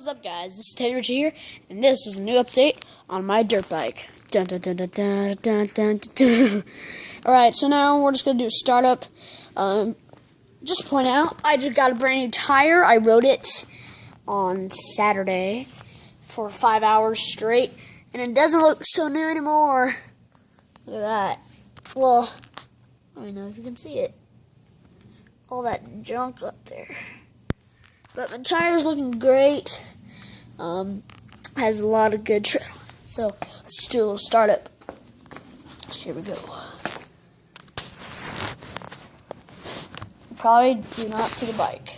What's up, guys? This is Taylor here, and this is a new update on my dirt bike. Dun, dun, dun, dun, dun, dun, dun, dun. Alright, so now we're just going to do a startup. Just point out, I just got a brand new tire. I rode it on Saturday for 5 hours straight, and it doesn't look so new anymore. Look at that. Well, I don't know if you can see it. All that junk up there. But my tire's looking great. Has a lot of good tread. So let's just do a little startup. Here we go. You probably do not see the bike.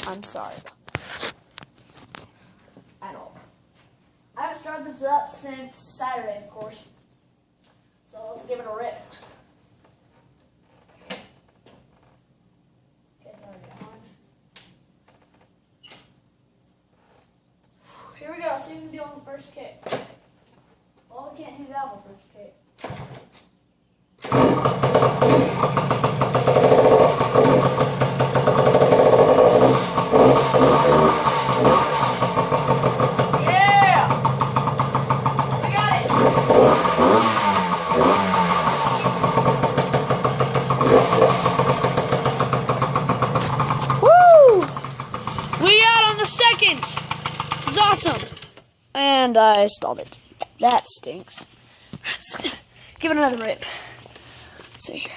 I'm sorry about that. At all. I haven't started this up since Saturday, of course. So let's give it a rip. Here we go, see if we can do on the first kick. Well, we can't do that on the first kick. Yeah! We got it! Woo! We got on the second! This is awesome! And I stalled it. That stinks. Let's give it another rip. Let's see here.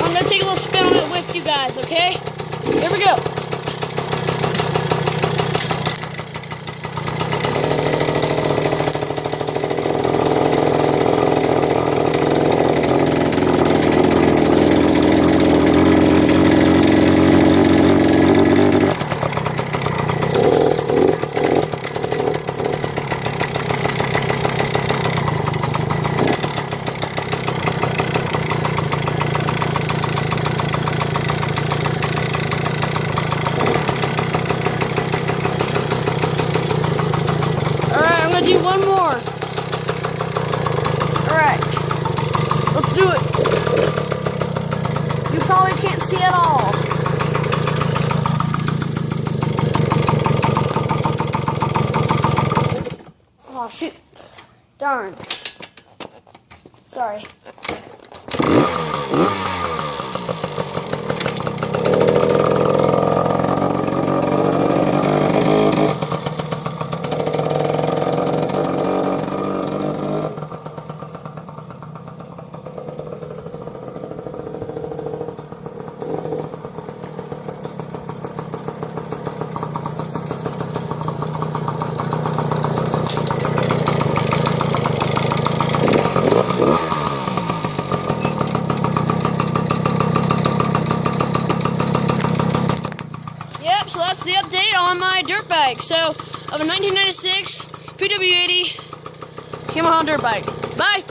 I'm going to take a little spin on it with you guys, okay? Here we go. Do one more. Alright. Let's do it. You probably can't see at all. Oh, shoot. Darn. Sorry. So that's the update on my dirt bike. So, of a 1996 PW80 Yamaha dirt bike. Bye!